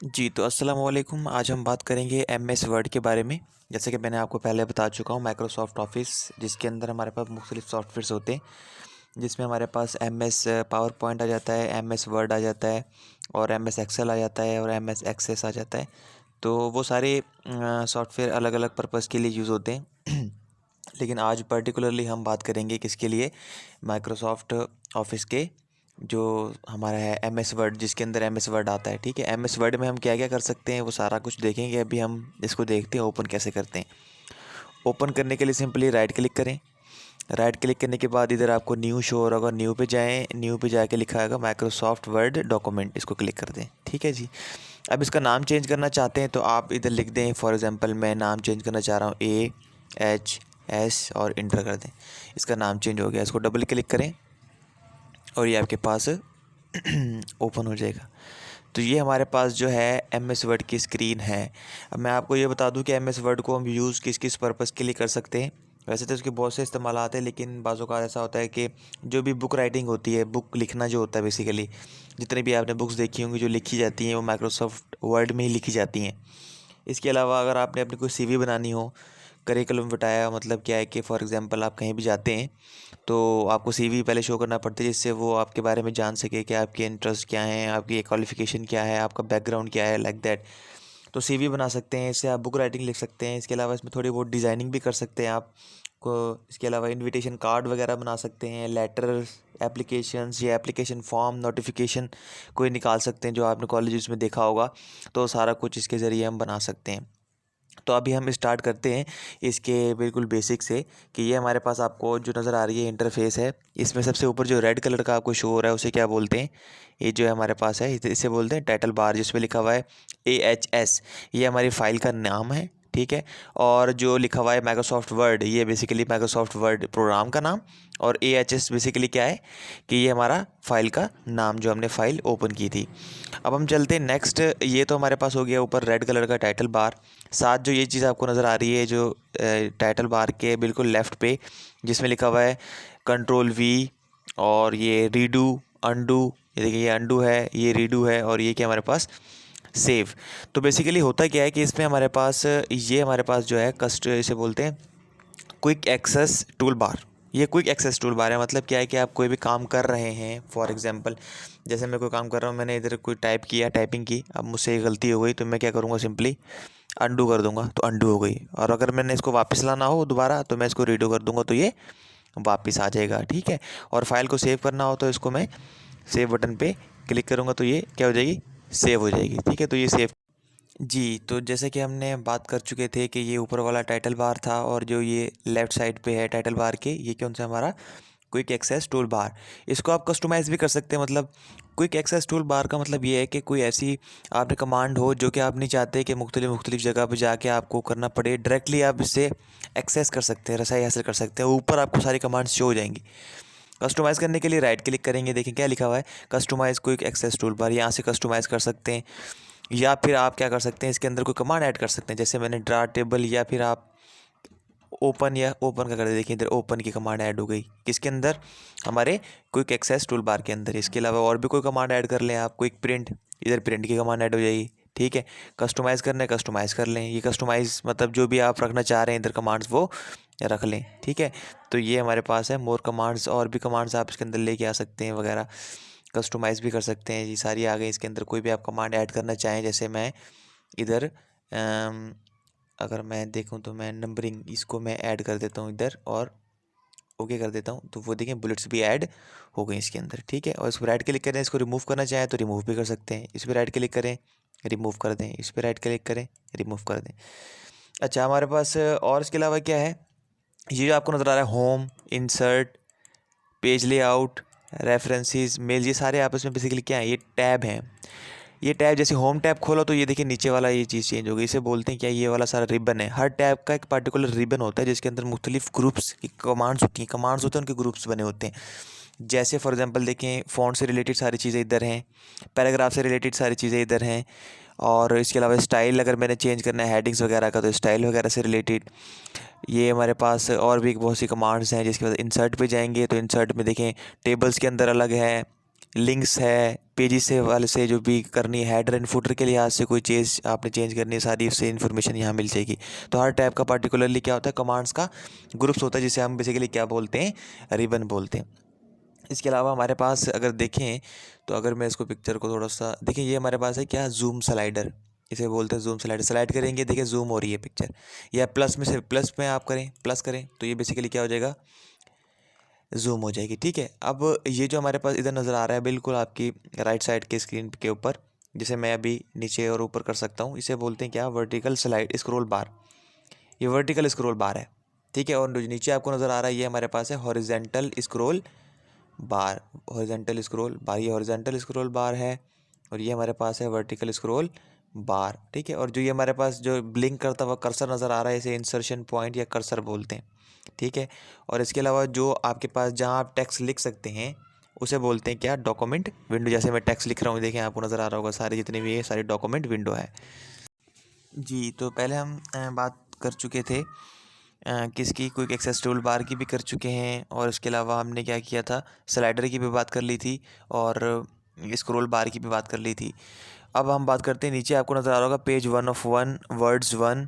जी, तो अस्सलाम वालेकुम। आज हम बात करेंगे एमएस वर्ड के बारे में। जैसे कि मैंने आपको पहले बता चुका हूँ माइक्रोसॉफ्ट ऑफ़िस जिसके अंदर हमारे पास मुख्तलिफ़ सॉफ्टवेयर्स होते हैं, जिसमें हमारे पास एमएस पावर पॉइंट आ जाता है, एमएस वर्ड आ जाता है और एमएस एक्सेल आ जाता है और एमएस एक्सेस आ जाता है। तो वो सारे सॉफ्टवेयर अलग-अलग पर्पज़ के लिए यूज़ होते हैं। लेकिन आज पर्टिकुलरली हम बात करेंगे किसके लिए, माइक्रोसॉफ्ट ऑफ़िस के जो हमारा है एमएस वर्ड, जिसके अंदर एमएस वर्ड आता है। ठीक है, एमएस वर्ड में हम क्या क्या कर सकते हैं वो सारा कुछ देखेंगे। अभी हम इसको देखते हैं ओपन कैसे करते हैं। ओपन करने के लिए सिंपली राइट क्लिक करें। राइट क्लिक करने के बाद इधर आपको न्यू शो और अगर न्यू पे जाएँ, न्यू पे जाके लिखा आएगा माइक्रोसॉफ्ट वर्ड डॉक्यूमेंट, इसको क्लिक कर दें। ठीक है जी। अब इसका नाम चेंज करना चाहते हैं तो आप इधर लिख दें, फॉर एग्जांपल मैं नाम चेंज करना चाह रहा हूँ AHS और इंटर कर दें। इसका नाम चेंज हो गया। इसको डबल क्लिक करें और ये आपके पास ओपन हो जाएगा। तो ये हमारे पास जो है एमएस वर्ड की स्क्रीन है। अब मैं आपको ये बता दूं कि एमएस वर्ड को हम यूज़ किस किस पर्पज़ के लिए कर सकते हैं। वैसे तो इसके बहुत से इस्तेमालात हैं, लेकिन बाज़ औक़ात ऐसा होता है कि जो भी बुक राइटिंग होती है, बुक लिखना जो होता है बेसिकली, जितनी भी आपने बुक्स देखी होंगी जो लिखी जाती हैं वो माइक्रोसॉफ्ट वर्ड में ही लिखी जाती हैं। इसके अलावा अगर आपने अपनी कोई सीवी बनानी हो, करिकुलम विटाया मतलब क्या है कि फॉर एग्ज़ाम्पल आप कहीं भी जाते हैं तो आपको सीवी पहले शो करना पड़ता है, जिससे वो आपके बारे में जान सके कि आपके इंटरेस्ट क्या हैं, आपकी क्वालिफ़िकेशन क्या है, आपका बैकग्राउंड क्या है, लाइक दैट। तो सीवी बना सकते हैं, इससे आप बुक राइटिंग लिख सकते हैं। इसके अलावा इसमें थोड़ी बहुत डिज़ाइनिंग भी कर सकते हैं आप को। इसके अलावा इनविटेशन कार्ड वगैरह बना सकते हैं, लेटर्स, एप्लीकेशंस या एप्लीकेशन फॉर्म, नोटिफिकेशन कोई निकाल सकते हैं जो आपने कॉलेजेस में देखा होगा। तो सारा कुछ इसके ज़रिए हम बना सकते हैं। तो अभी हम स्टार्ट करते हैं इसके बिल्कुल बेसिक से कि ये हमारे पास आपको जो नज़र आ रही है इंटरफेस है। इसमें सबसे ऊपर जो रेड कलर का आपको शो हो रहा है उसे क्या बोलते हैं, ये जो है हमारे पास है इसे बोलते हैं टाइटल बार, जिसमें लिखा हुआ है AHS। ये हमारी फ़ाइल का नाम है। ठीक है, और जो लिखा हुआ है माइक्रोसॉफ्ट वर्ड, ये बेसिकली माइक्रोसॉफ्ट वर्ड प्रोग्राम का नाम। और AHS बेसिकली क्या है कि ये हमारा फ़ाइल का नाम जो हमने फ़ाइल ओपन की थी। अब हम चलते हैं नेक्स्ट। ये तो हमारे पास हो गया ऊपर रेड कलर का टाइटल बार। साथ जो ये चीज़ आपको नज़र आ रही है जो टाइटल बार के बिल्कुल लेफ़्ट पे, जिसमें लिखा हुआ है Ctrl+V और ये रीडू, अंडू। ये देखिए, ये अंडू है, ये रीडू है और ये क्या हमारे पास सेव। तो बेसिकली होता क्या है कि इसमें हमारे पास ये हमारे पास जो है इसे बोलते हैं क्विक एक्सेस टूल बार। ये क्विक एक्सेस टूल बार है, मतलब क्या है कि आप कोई भी काम कर रहे हैं, फॉर एग्जांपल जैसे मैं कोई काम कर रहा हूँ, मैंने इधर कोई टाइपिंग की, अब मुझसे ये गलती हो गई तो मैं क्या करूँगा, सिंपली अंडू कर दूंगा तो अंडू हो गई। और अगर मैंने इसको वापस लाना हो दोबारा तो मैं इसको रीडू कर दूंगा तो ये वापस आ जाएगा। ठीक है, और फाइल को सेव करना हो तो इसको मैं सेव बटन पे क्लिक करूँगा तो ये क्या हो जाएगी, सेव हो जाएगी। ठीक है, तो ये सेव। जी, तो जैसे कि हमने बात कर चुके थे कि ये ऊपर वाला टाइटल बार था और जो ये लेफ़्ट साइड पे है टाइटल बार के, ये कौन सा हमारा क्विक एक्सेस टूल बार। इसको आप कस्टमाइज़ भी कर सकते हैं। मतलब क्विक एक्सेस टूल बार का मतलब ये है कि कोई ऐसी आपने कमांड हो जो कि आप नहीं चाहते कि मुख्तलिफ़ जगह पे जाके आपको करना पड़े, डायरेक्टली आप इससे एक्सेस कर सकते हैं, रसाई हासिल कर सकते हैं। ऊपर आपको सारी कमांड्स शो हो जाएंगी। कस्टमाइज़ करने के लिए राइट क्लिक करेंगे, देखें क्या लिखा हुआ है, customise quick access tool bar. यहाँ से कस्टमाइज़ कर सकते हैं या फिर आप क्या कर सकते हैं, इसके अंदर कोई कमांड ऐड कर सकते हैं। जैसे मैंने ड्रा टेबल, या फिर आप ओपन का कर दे। देखिए इधर ओपन की कमांड ऐड हो गई, किसके अंदर, हमारे क्विक एक्सेस टूल बार के अंदर। इसके अलावा और भी कोई कमांड ऐड कर लें आप, क्विक प्रिंट, इधर प्रिंट की कमांड ऐड हो जाएगी। ठीक है, कस्टमाइज़ करना है कस्टमाइज़ कर लें। ये कस्टमाइज़ मतलब जो भी आप रखना चाह रहे हैं इधर कमांड्स वो रख लें। ठीक है, तो ये हमारे पास है मोर कमांड्स, और भी कमांड्स आप इसके अंदर लेके आ सकते हैं वगैरह, कस्टमाइज़ भी कर सकते हैं। ये सारी आ गई। इसके अंदर कोई भी आप कमांड ऐड करना चाहें, जैसे मैं इधर अगर मैं देखूं तो मैं नंबरिंग, इसको मैं ऐड कर देता हूं इधर और ओके कर देता हूं, तो वो देखें बुलेट्स भी ऐड हो गई इसके अंदर। ठीक है, और इस पर राइट क्लिक करें, इसको रिमूव करना चाहें तो रिमूव भी कर सकते हैं। इस पर राइट क्लिक करें, रिमूव कर दें, इस पर राइट क्लिक करें, रिमूव कर दें। अच्छा, हमारे पास और इसके अलावा क्या है, ये जो आपको नज़र आ रहा है home, insert, page layout, references, mail, ये सारे आपस में बेसिकली क्या है, ये टैब हैं। ये टैब जैसे होम टैब खोलो तो ये देखिए नीचे वाला ये चीज़ चेंज हो गई। इसे बोलते हैं क्या, ये वाला सारा रिबन है। हर टैब का एक पर्टिकुलर रिबन होता है जिसके अंदर मुख्तलिफ ग्रुप्स की कमांड्स होती हैं, उनके ग्रुप्स बने होते हैं। जैसे फॉर एग्जांपल देखें, फ़ॉन्ट से रिलेटेड सारी चीज़ें इधर हैं, पैराग्राफ से रिलेटेड सारी चीज़ें इधर हैं, और इसके अलावा स्टाइल अगर मैंने चेंज करना है हेडिंग्स वगैरह का तो स्टाइल वगैरह से रिलेटेड ये हमारे पास और भी बहुत सी कमांड्स हैं। जिसके बाद इंसर्ट पे जाएंगे तो इंसर्ट में देखें टेबल्स के अंदर अलग है, लिंक्स है, पेजेस से वाले से जो भी करनी है, हेडर एंड फुटर के लिहाज से कोई चीज़ आपने चेंज करनी है, सारी उससे इन्फॉर्मेशन यहाँ मिल जाएगी। तो हर टाइप का पार्टिकुलरली क्या होता है, कमांड्स का ग्रुप्स होता है, जिसे हम बेसिकली क्या बोलते हैं, रिबन बोलते हैं। इसके अलावा हमारे पास अगर देखें तो अगर मैं इसको पिक्चर को थोड़ा सा देखें, ये हमारे पास है क्या, जूम स्लाइडर, इसे बोलते हैं जूम स्लाइडर। स्लाइड करेंगे, देखिए जूम हो रही है पिक्चर, या प्लस में से प्लस में आप करें, प्लस करें तो ये बेसिकली क्या हो जाएगा, जूम हो जाएगी। ठीक है, अब ये जो हमारे पास इधर नज़र आ रहा है बिल्कुल आपकी राइट साइड के स्क्रीन के ऊपर, जिसे मैं अभी नीचे और ऊपर कर सकता हूँ, इसे बोलते हैं क्या, वर्टिकल स्लाइड स्क्रॉल बार। ये वर्टिकल स्क्रॉल बार है। ठीक है, और जो नीचे आपको नज़र आ रहा है ये हमारे पास है हॉरिजेंटल स्क्रॉल बार। हॉरिजेंटल स्क्रॉल बार, ये हॉरिजेंटल स्क्रॉल बार है, और ये हमारे पास है वर्टिकल स्क्रॉल बार। ठीक है, और जो ये हमारे पास जो ब्लिंक करता हुआ कर्सर नज़र आ रहा है, इसे इंसर्शन पॉइंट या कर्सर बोलते हैं। ठीक है, और इसके अलावा जो आपके पास जहाँ आप टेक्स्ट लिख सकते हैं उसे बोलते हैं क्या, डॉक्यूमेंट विंडो। जैसे मैं टेक्स्ट लिख रहा हूँ, देखें आपको नज़र आ रहा होगा, सारे जितने भी ये सारी डॉक्यूमेंट विंडो है। जी, तो पहले हम बात कर चुके थे किसकी, क्विक एक्सेस टूल बार की भी कर चुके हैं, और इसके अलावा हमने क्या किया था, स्लाइडर की भी बात कर ली थी, और स्क्रॉल बार की भी बात कर ली थी। अब हम बात करते हैं, नीचे आपको नज़र आ रहा होगा पेज 1 of 1 वर्ड्स 1,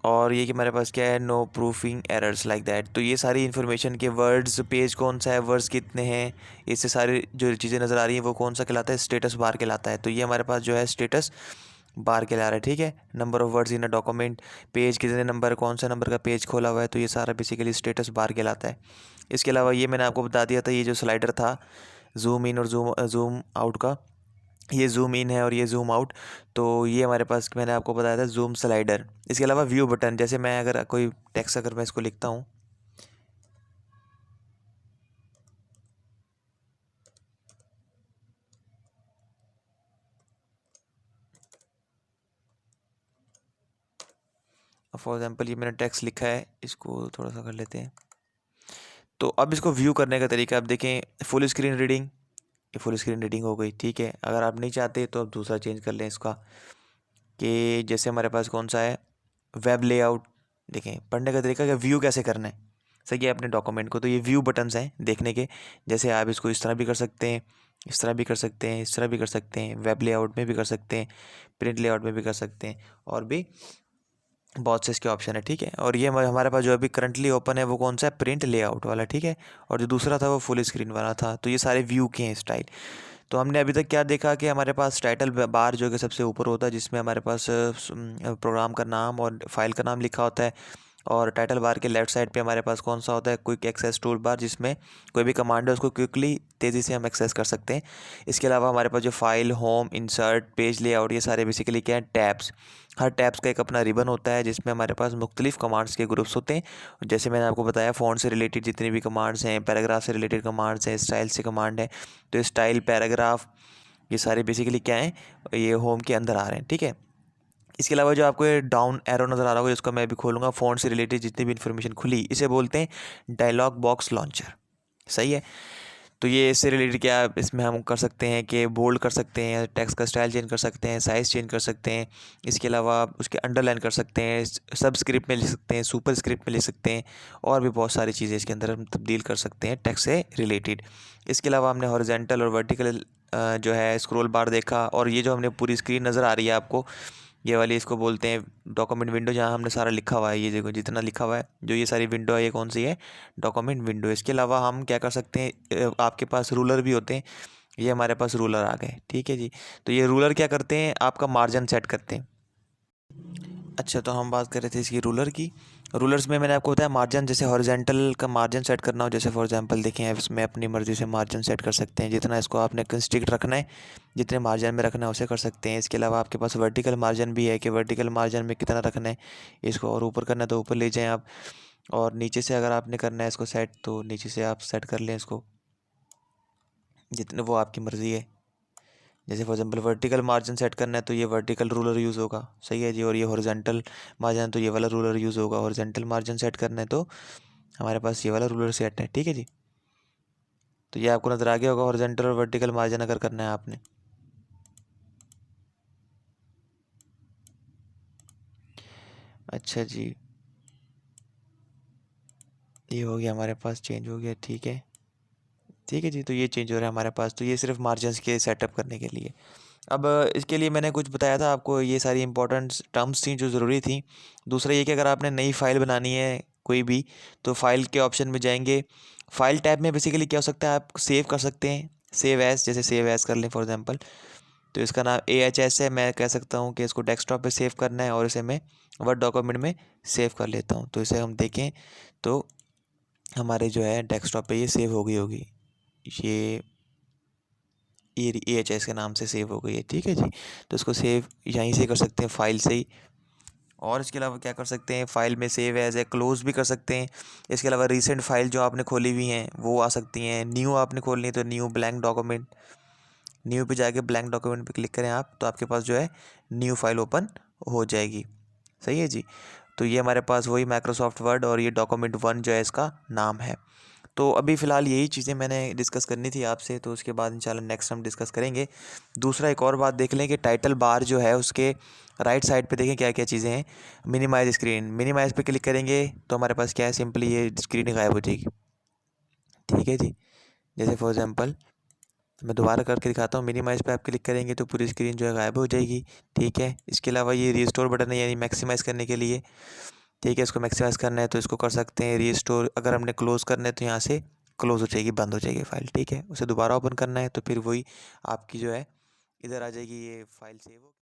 और ये कि हमारे पास क्या है, no proofing errors like that. तो ये सारी इन्फॉर्मेशन के वर्ड्स, पेज कौन सा है, वर्ड्स कितने हैं, इससे सारी जो चीज़ें नज़र आ रही हैं वो कौन सा कहलाता है, स्टेटस बार कहलाता है। तो ये हमारे पास जो है स्टेटस बार कहला रहा है। ठीक है, number of words in a document, page कितने नंबर, कौन सा नंबर का पेज खोला हुआ है, तो ये सारा बेसिकली स्टेटस बार कहलाता है। इसके अलावा ये मैंने आपको बता दिया था, ये जो स्लाइडर था जूम इन और जूम आउट का, ये जूम इन है और ये जूम आउट, तो ये हमारे पास मैंने आपको बताया था जूम स्लाइडर। इसके अलावा व्यू बटन, जैसे मैं अगर कोई टेक्स्ट अगर मैं इसको लिखता हूँ, फॉर एग्जांपल ये मैंने टेक्स्ट लिखा है, इसको थोड़ा सा कर लेते हैं। तो अब इसको व्यू करने का तरीका आप देखें, फुल स्क्रीन रीडिंग, ये फुल स्क्रीन रीडिंग हो गई। ठीक है, अगर आप नहीं चाहते तो आप दूसरा चेंज कर लें इसका, कि जैसे हमारे पास कौन सा है, वेब लेआउट। देखें पढ़ने का तरीका, क्या व्यू कैसे करना है, सही है, अपने डॉक्यूमेंट को। तो ये व्यू बटन्स हैं देखने के, जैसे आप इसको इस तरह भी कर सकते हैं, इस तरह भी कर सकते हैं, इस तरह भी कर सकते हैं, वेब लेआउट में भी कर सकते हैं, प्रिंट लेआउट में भी कर सकते हैं, और भी बहुत से इसके ऑप्शन है। ठीक है, और ये हमारे पास जो अभी करंटली ओपन है वो कौन सा है, प्रिंट लेआउट वाला। ठीक है, और जो दूसरा था वो फुल स्क्रीन वाला था। तो ये सारे व्यू के हैं स्टाइल। तो हमने अभी तक क्या देखा कि हमारे पास टाइटल बार जो कि सबसे ऊपर होता है, जिसमें हमारे पास प्रोग्राम का नाम और फाइल का नाम लिखा होता है, और टाइटल बार के लेफ्ट साइड पे हमारे पास कौन सा होता है, क्विक एक्सेस टूल बार, जिसमें कोई भी कमांड है उसको क्विकली तेज़ी से हम एक्सेस कर सकते हैं। इसके अलावा हमारे पास जो file, home, insert, page layout, ये सारे बेसिकली क्या है, टैब्स। हर टैब्स का एक अपना रिबन होता है, जिसमें हमारे पास मुख्तलिफ कमांड्स के ग्रुप्स होते हैं। जैसे मैंने आपको बताया, फ़ॉन्ट से रिलेटेड जितनी भी कमांड्स हैं, पैराग्राफ से रिलेटेड कमांड्स हैं, स्टाइल से कमांड है, तो स्टाइल, पैराग्राफ, ये सारे बेसिकली क्या हैं, ये होम के अंदर आ रहे हैं। ठीक है, इसके अलावा जो आपको ये डाउन एरो नज़र आ रहा होगा, जिसको मैं अभी खोलूँगा, फ़ॉन्ट से रिलेटेड जितनी भी इन्फॉर्मेशन खुली, इसे बोलते हैं डायलॉग बॉक्स लॉन्चर। सही है, तो ये इससे रिलेटेड क्या, इसमें हम कर सकते हैं कि बोल्ड कर सकते हैं, टेक्स्ट का स्टाइल चेंज कर सकते हैं, साइज़ चेंज कर सकते हैं। इसके अलावा उसके अंडरलाइन कर सकते हैं, सब स्क्रिप्ट में लिख सकते हैं, सुपर स्क्रिप्ट में लिख सकते हैं, और भी बहुत सारी चीज़ें इसके अंदर हम तब्दील कर सकते हैं टेक्स्ट से रिलेटेड। इसके अलावा हमने हॉरिजेंटल और वर्टिकल जो है स्क्रॉल बार देखा, और ये जो हमने पूरी स्क्रीन नज़र आ रही है आपको, ये वाली इसको बोलते हैं डॉक्यूमेंट विंडो, जहाँ हमने सारा लिखा हुआ है, ये देखो जितना लिखा हुआ है, जो ये सारी विंडो है, ये कौन सी है, डॉक्यूमेंट विंडो। इसके अलावा हम क्या कर सकते हैं, आपके पास रूलर भी होते हैं, ये हमारे पास रूलर आ गए। ठीक है जी, तो ये रूलर क्या करते हैं, आपका मार्जिन सेट करते हैं। अच्छा, तो हम बात कर रहे थे इसकी रूलर की। रूलर्स में मैंने आपको बताया मार्जिन, जैसे हॉरिजेंटल का मार्जिन सेट करना हो, जैसे फॉर एग्जांपल देखें, इसमें अपनी मर्ज़ी से मार्जिन सेट कर सकते हैं, जितना इसको आपने कंस्ट्रिक्ट रखना है, जितने मार्जिन में रखना है उसे कर सकते हैं। इसके अलावा आपके पास वर्टिकल मार्जिन भी है, कि वर्टिकल मार्जिन में कितना रखना है, इसको और ऊपर करना है तो ऊपर ले जाएँ आप, और नीचे से अगर आपने करना है इसको सेट, तो नीचे से आप सेट कर लें इसको, जितने वो आपकी मर्ज़ी है। जैसे for example vertical margin set करना है तो ये वर्टिकल रूलर यूज़ होगा, सही है जी, और ये हॉरिजॉन्टल मार्जिन तो ये वाला रूलर यूज़ होगा। हॉरिजॉन्टल मार्जिन सेट करना है तो हमारे पास ये वाला रूलर सेट है। ठीक है जी, तो ये आपको नज़र आ गया होगा, हॉरिजॉन्टल और वर्टिकल मार्जिन अगर करना है आपने। अच्छा जी, ये हो गया हमारे पास, चेंज हो गया। ठीक है, ठीक है जी। तो ये चेंज हो रहा है हमारे पास, तो ये सिर्फ मार्जिन्स के सेटअप करने के लिए। अब इसके लिए मैंने कुछ बताया था आपको, ये सारी इंपॉर्टेंट टर्म्स थी जो ज़रूरी थी। दूसरा ये कि अगर आपने नई फ़ाइल बनानी है कोई भी, तो फ़ाइल के ऑप्शन में जाएंगे। फ़ाइल टैब में बेसिकली क्या हो सकता है, आप सेव कर सकते हैं, सेव एज़, जैसे सेव एज़ कर लें फॉर एग्जांपल। तो इसका नाम AHS है, मैं कह सकता हूँ कि इसको डेस्कटॉप पे सेव करना है और इसे मैं वर्ड डॉक्यूमेंट में सेव कर लेता हूँ। तो इसे हम देखें तो हमारे जो है डेस्कटॉप पे ये सेव हो गई होगी, ये AHS के नाम से सेव हो गई है। ठीक है जी। तो इसको सेव यहीं से कर सकते हैं, फाइल से ही। और इसके अलावा क्या कर सकते हैं, फ़ाइल में सेव एज़ है क्लोज़ भी कर सकते हैं। इसके अलावा रीसेंट फ़ाइल जो आपने खोली हुई हैं वो आ सकती हैं। न्यू आपने खोलनी है तो न्यू ब्लैंक डॉक्यूमेंट, न्यू पे जाके ब्लैंक डॉक्यूमेंट पे क्लिक करें आप, तो आपके पास जो है न्यू फाइल ओपन हो जाएगी। सही है जी। तो ये हमारे पास वही माइक्रोसॉफ्ट वर्ड और ये डॉक्यूमेंट वन जो है इसका नाम है। तो अभी फ़िलहाल यही चीज़ें मैंने डिस्कस करनी थी आपसे, तो उसके बाद इंशाल्लाह नेक्स्ट हम डिस्कस करेंगे। दूसरा एक और बात देख लें कि टाइटल बार जो है उसके राइट साइड पे देखें क्या क्या चीज़ें हैं। मिनिमाइज़ स्क्रीन, मिनिमाइज़ पे क्लिक करेंगे तो हमारे पास क्या है, सिंपली ये स्क्रीन गायब हो जाएगी। ठीक है जी। जैसे फॉर एग्जांपल मैं दोबारा करके दिखाता हूँ, मिनिमाइज़ पे आप क्लिक करेंगे तो पूरी स्क्रीन जो है गायब हो जाएगी। ठीक है। इसके अलावा ये रिस्टोर बटन है, यानी मैक्सिमाइज़ करने के लिए। ठीक है, इसको मैक्सिमाइज़ करना है तो इसको कर सकते हैं रिस्टोर। अगर हमने क्लोज़ करना है तो यहाँ से क्लोज़ हो जाएगी, बंद हो जाएगी फ़ाइल। ठीक है। उसे दोबारा ओपन करना है तो फिर वही आपकी जो है इधर आ जाएगी, ये फ़ाइल सेव हो।